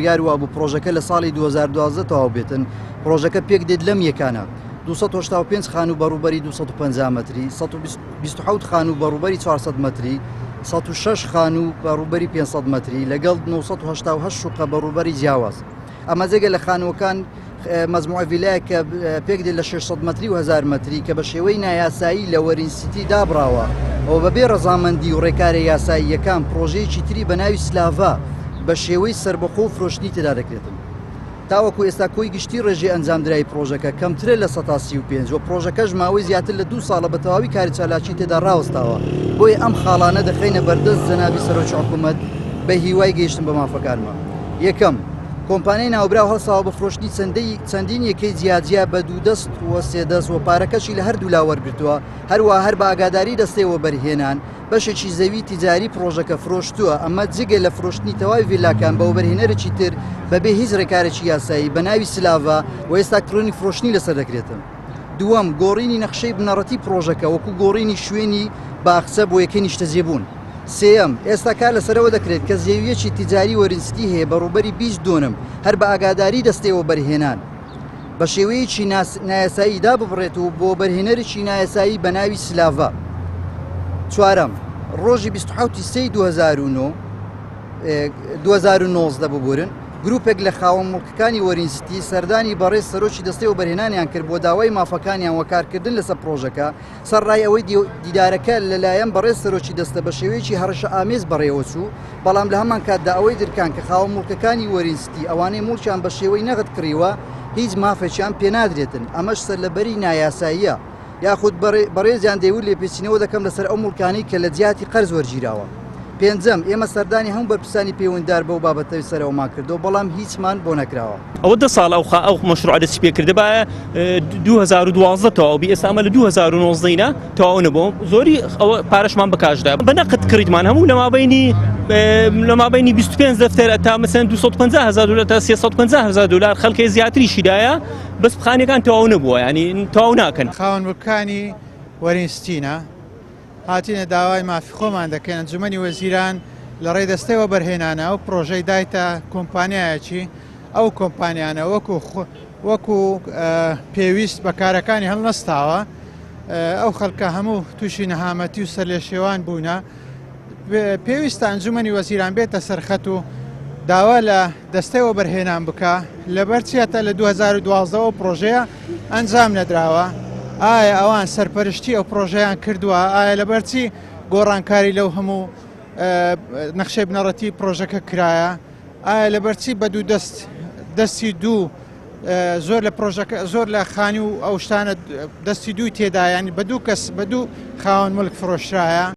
بڕیار وا بوو پرۆژەکە لە ساڵی 2012 تەواو بێتن. پرۆژەکە پێک دێت لەم یەکانە 285 خان و بەڕوبەری 250 متری، 127 خان و بەڕوبەری 400 متری، 106 خان و بەڕوبەری 500 متری لەگەڵ 988 شوقە بەڕوبەری جیاواز. ئەمە جێگە لە خانوەکان مەزموعە ڤیلایە کە پێک دێت لە 600 متری و 1000 متری کە بە شێوەی نایاسایی لە وەرینسیتی دابراوە ئەو بەبێ ڕەزامەندی و ڕێکارە یاساییەکان پرۆژەیەکی تری بە ناوی سلاڤا بە شێوەی سربەخۆ و فرۆشتنی تێدا دەکرێتن. تاوەکو ئێستا کۆی گشتی ڕێژەی ئەنجامدرای پرۆژەکە کەمترە لە 135 و پرۆژەکەش ماوەی زیاتر لە 2 ساڵە بە تەواوی کاری چالاکی تێدا ڕاوەستاوە. بۆیە ئەم خاڵانە دەخینە بەردەست جەنابی سەرۆکی حکوومەت بە هیوای گەیشتن بە مافەکانمە. یەکەم، کۆمپانیای ناوبراو هەڵساوە بە فرۆشتنی چەندین یەکەی جیاجیا بە 2 دەست و 3 دەست و پارەکەشی لە هەردوو لا وەرگرتووە، هەروە هەر بە ئاگاداری دەستەوە بەرهێنان بەشێکی زەوی تیجاری پرۆژەکە فرۆشتووە. ئەمە جگە لە فرۆشتنی تەواوی ڤیلاکان بە وەبەرهێنەرێکی تر بەبێ هیچ ڕێکارێکی یاسایی بە ناوی سلاڤا و ئێستا کڕۆنی فرۆشتنی لەسەر دەکرێتن. دووەم، گۆڕینی نەخشەی بنەڕەتی پرۆژەکە وەکو گۆڕینی شوێنی باخچە بۆ یەکەی نیشتەجێبوون. سێەم، ئێستا کار لەسەرەوە دەکرێت کە زێویەکی تیجاری وەرینستی هەیە بەڕوبەری 20 دۆنم هەر بە ئاگاداری دەستەوە بەرهێنان بە شێوەیەکی نایاساییدا ببڕێت و بۆ بەرهێنەرێکی نایاسایی بە ناوی سلاڤا. چوارەم، ڕۆژی 2019 ببورن گروپێک لە خاوەن مڵکەکانی وەرینستی سەردانی بەڕێز سەرۆکی دەستەی و بەرهێنانیان کرد بۆ داوای مافەکانیان وەکارکردن لەسەر پرۆژەکە سەرڕای ئەوەی دیدارەکە لەلایەن بەڕێز سەرۆکی دەستە بە شێوەیەکی هەڕەشە ئامێز بەڕێوە چوو، بەڵام لە هەمان کاتدا ئەوەی درکان کە خاوەن مڵکەکانی وەرینستی ئەوانەی مڵکیان بە شێوەی نەغت کڕیوە هیچ مافێکیان پێنادرێتن. ئەمەش سەرلەبەری نایاساییە یاخود بەڕێزیان دەیوت لێپێچینەوە دەکەم لەسەر ئەو مڵکانی کە لە جیاتی قەرز وەرگیراوە. پێنجەم، ئێمە سەردانی هەموو بەرپرسانی پەیوەنددار بەو بابەتەوەی سەرەوەمان کردەوە بەڵام هیچمان بۆ نەکراوە. ئەوە 10 ساڵ ئەو مەشروع دەستی پێکردە بە 2012 تەواو بی، ئێستا ئەمە لە 2019 تەواو نەبووە، زۆری ئەوە پارەشمان بەکاشدا بە نەقد کڕیتمان هەموو لە مابینی 25 دەفتەر تا مەسەن 250,000 دلار تا 350,000 دلار خەڵکی زیاتریشیدایە بەس بخانەکان تەواو نەبووە، ینی تەواو ناکەن. خاوەن مڵکەکانی وەرینستینە هاتینە داوای مافی خۆمان دەکەن ئەنجومەنی وەزیران لە ڕێدەستەوە بەرهێنانە و پرۆژەی دایتە کۆمپانیایەکی ئەو کۆمپانیانە وەکو پێویست بەکارەکانی هەڵنەستاوە ئەو خەڵکە هەموو تووشی نەهامەتی و سەر لێ شێوان بوونە. پێویستە ئەنجومەنی وەزیران بێتە سەرخەت و داوا لە دەستەوە بەرهێنان بکە لەبەرچێتە لە 2012 پرۆژەیە ئەنجام نەدراوە. ئایا ئەوان سەرپەرشتی ئەو پرۆژەیان کردووە؟ ئایا لەبەرچی گۆڕانکاری لەو هەموو نەخشەی بنەڕەتی پرۆژەکە کرایە؟ ئایا لەبەرچی بە دوو دەستی دوو زۆر لە خانی و ئەو شتانە دەستی دووی تێدایان بە دوو کەس بە دوو خاوەن مڵک فرۆشرایە؟